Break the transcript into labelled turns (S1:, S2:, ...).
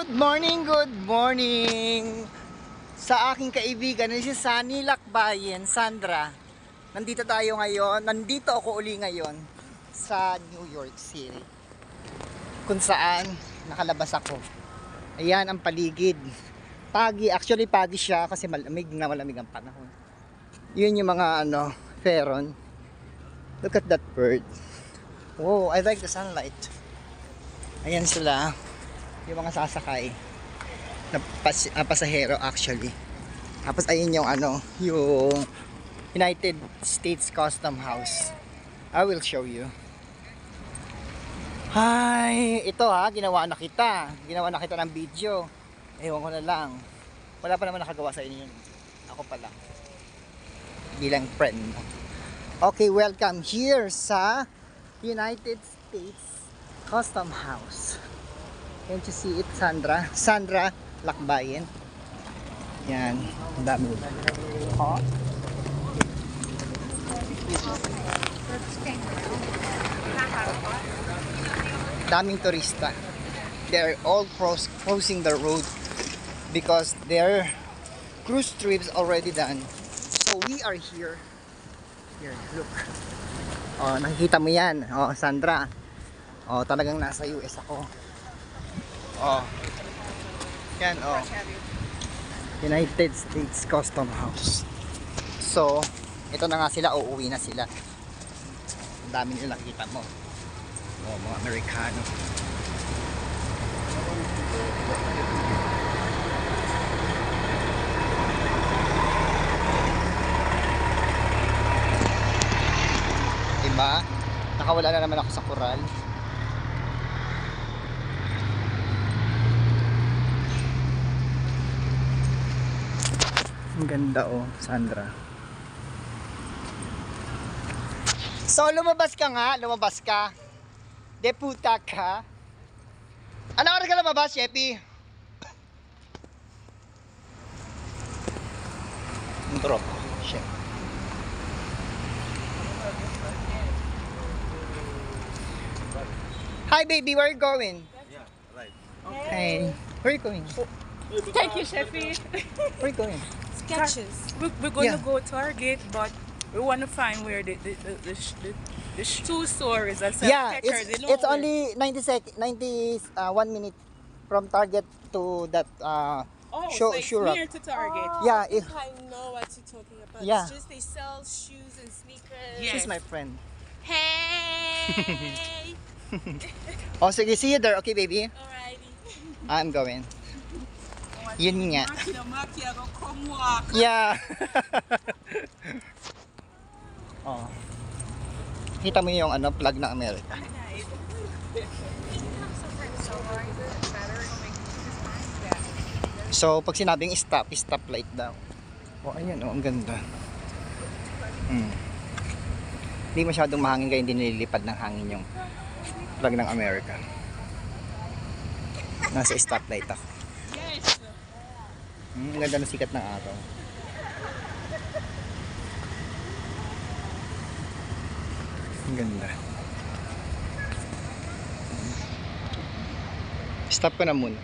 S1: Good morning sa aking kaibigan na si Sunny Lakbayen, Sandra. Nandito tayo ngayon, nandito ako uli ngayon sa New York City, kung saan nakalabas ako. Ayan ang paligid. Actually pagi siya kasi malamig ang panahon. Yun yung mga Feron. Look at that bird. Oh, I like the sunlight. Ayan sila, yung mga sasakay na pasahero actually. Tapos ayun yung yung United States Custom House. I will show you. Hi, ito ginawa na kita ng video. Ewan ko na lang. Wala pa naman nakagawa sa inyo yun. Ako pala. Bilang friend. Okay, welcome here sa United States Custom House. Can't you see it, Sandra? Sandra Lakbayen. Yan, ang dami. Daming turista. They're all crossing the road because their cruise trips already done. So we are here. Here, look. Oh, nakikita mo yan. Oh, Sandra. Oh, talagang nasa US ako. Oh. Yan, oh. United States Custom House. So, ito na nga sila, uuwi na sila. Ang dami nila nakikita mo. Oh, mga Amerikano. Diba? Nakawala na naman ako sa koral. Ang ganda Sandra. So lumabas ka nga, De puta ka. Ano oras ka lumabas, Sheppy? Drop. Shit. Hi baby, where are you going?
S2: Yeah, right.
S1: Okay. Where are you going?
S3: Thank you, Sheffy.
S1: Where are you going?
S3: Sketches. We're going to go Target, but we want to find where the shoe store is.
S1: Yeah,
S3: Skechers,
S1: it's only 91 minute from Target to that
S3: so it's
S1: shoe rack.
S3: near to Target.
S1: Yeah,
S4: I think I know what you're talking about.
S1: Yeah.
S4: It's just they sell shoes and sneakers.
S3: Yes.
S1: She's my friend.
S4: Hey!
S1: Oh, sige, see you there. Okay, baby?
S4: Alrighty.
S1: I'm going. Yun nga. Yeah. Oh. Kita mo yung plug ng America. So, pag sinabing stop light daw. Oh, ayan ang ganda. Hindi masyadong mahangin kaya hindi nililipad ng hangin yung plug ng America. Nasa stoplight ako. Ang ganda ng sikat ng araw. Ang ganda. Stop ko na muna.